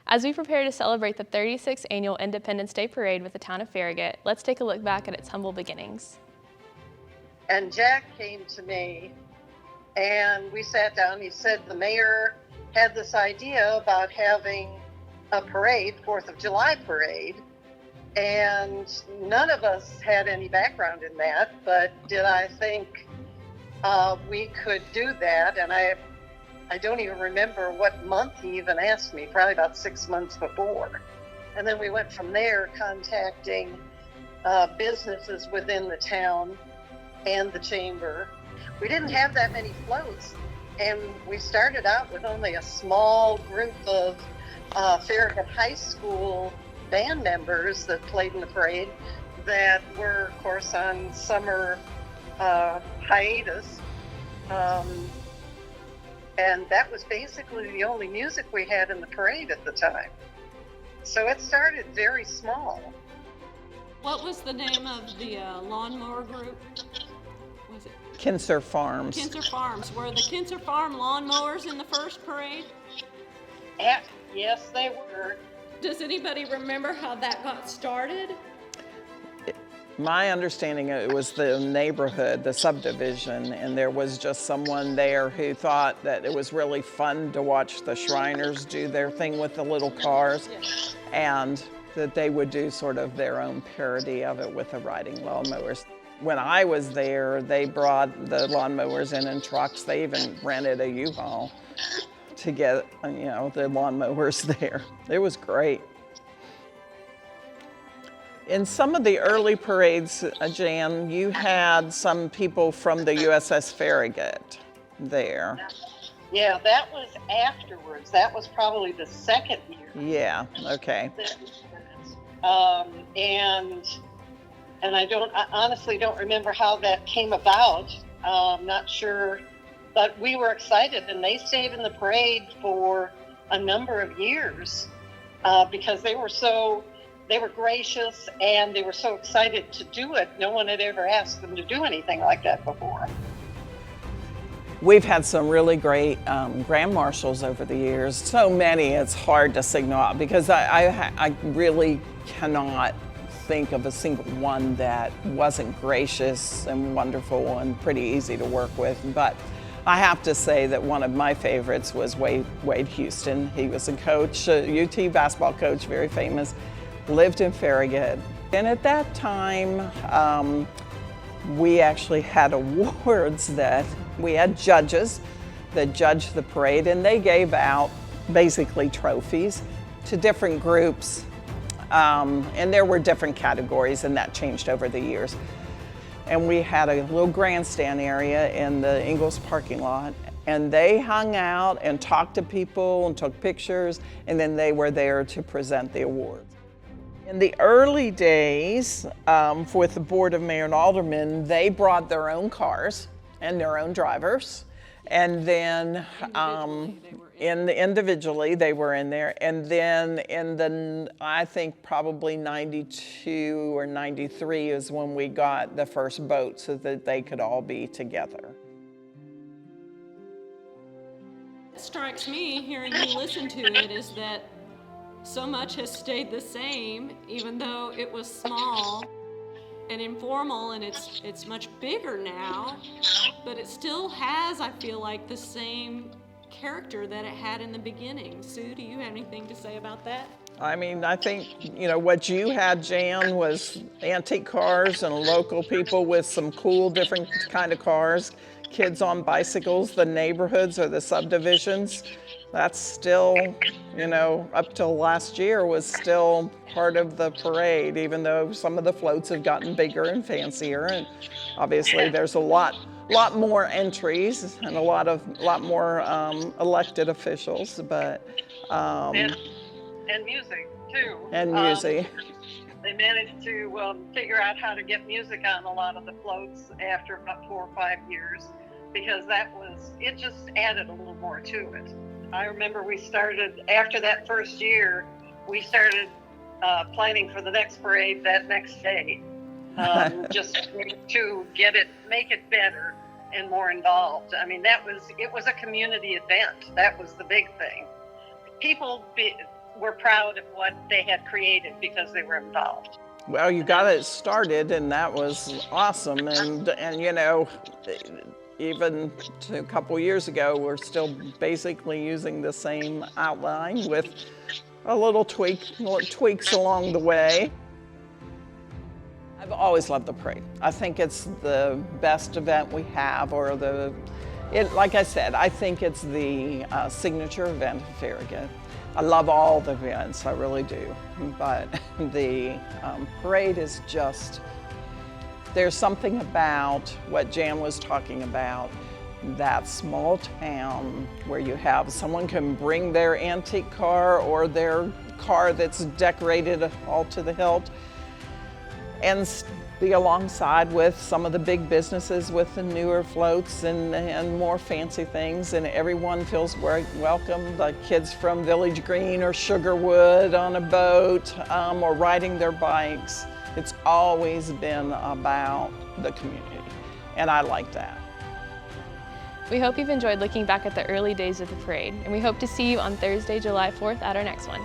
As we prepare to celebrate the 36th Annual Independence Day Parade with the town of Farragut, let's take a look back at its humble beginnings. And Jack came to me and we sat down. He said the mayor had this idea about having a parade, 4th of July parade, and none of us had any background in that, but did I think we could do that? And I don't even remember what month he even asked me, probably about 6 months before. And then we went from there, contacting businesses within the town and the chamber. We didn't have that many floats, and we started out with only a small group of Farragut High School band members that played in the parade that were, of course, on summer hiatus. And that was basically the only music we had in the parade at the time. So it started very small. What was the name of the lawnmower group? Was it Kinser Farms. Kinser Farms? Were the Kinser Farm lawnmowers in the first parade? Yes, they were. Does anybody remember how that got started? My understanding, it was the neighborhood, the subdivision, and there was just someone there who thought that it was really fun to watch the Shriners do their thing with the little cars, and that they would do sort of their own parody of it with the riding lawnmowers. When I was there, they brought the lawnmowers in trucks. They even rented a U-Haul to get, the lawnmowers there. It was great. In some of the early parades, Jan, you had some people from the USS Farragut there. Yeah, that was afterwards. That was probably the second year. Yeah, okay. And I honestly don't remember how that came about. Not sure, but we were excited, and they stayed in the parade for a number of years because they were gracious and they were so excited to do it. No one had ever asked them to do anything like that before. We've had some really great grand marshals over the years. So many, it's hard to signal out because I really cannot think of a single one that wasn't gracious and wonderful and pretty easy to work with. But I have to say that one of my favorites was Wade Houston. He was a coach, a UT basketball coach, very famous, lived in Farragut. And at that time, we actually had awards that we had judges that judged the parade, and they gave out basically trophies to different groups. And there were different categories, and that changed over the years. And we had a little grandstand area in the Ingalls parking lot, and they hung out and talked to people and took pictures, and then they were there to present the awards. In the early days, with the Board of Mayor and Aldermen, they brought their own cars and their own drivers. And then individually they were in there. And then in the, I think probably 92 or 93 is when we got the first boat so that they could all be together. What strikes me hearing you listen to it is that so much has stayed the same, even though it was small and informal, and it's much bigger now, but it still has, I feel like, the same character that it had in the beginning. Sue, do you have anything to say about that? I mean, I think, what you had, Jan, was antique cars and local people with some cool, different kind of cars, kids on bicycles, the neighborhoods or the subdivisions. That's still, up till last year was still part of the parade, even though some of the floats have gotten bigger and fancier. And obviously there's a lot more entries and a lot more elected officials, but and music too. And music. They managed to figure out how to get music on a lot of the floats after about 4 or 5 years, because it just added a little more to it. I remember we started, after that first year, we started planning for the next parade that next day, just to make it better and more involved. I mean, it was a community event. That was the big thing. People were proud of what they had created because they were involved. Well, you got it started, and that was awesome. And you know, even a couple years ago, we're still basically using the same outline with a little tweaks along the way. I've always loved the parade. I think it's the best event we have, or like I said, I think it's the signature event of Farragut. I love all the events, I really do. But the parade is just, there's something about what Jan was talking about, that small town where you have someone can bring their antique car or their car that's decorated all to the hilt and be alongside with some of the big businesses with the newer floats and more fancy things, and everyone feels very welcome. The kids from Village Green or Sugarwood on a boat or riding their bikes. It's always been about the community, and I like that. We hope you've enjoyed looking back at the early days of the parade, and we hope to see you on Thursday, July 4th at our next one.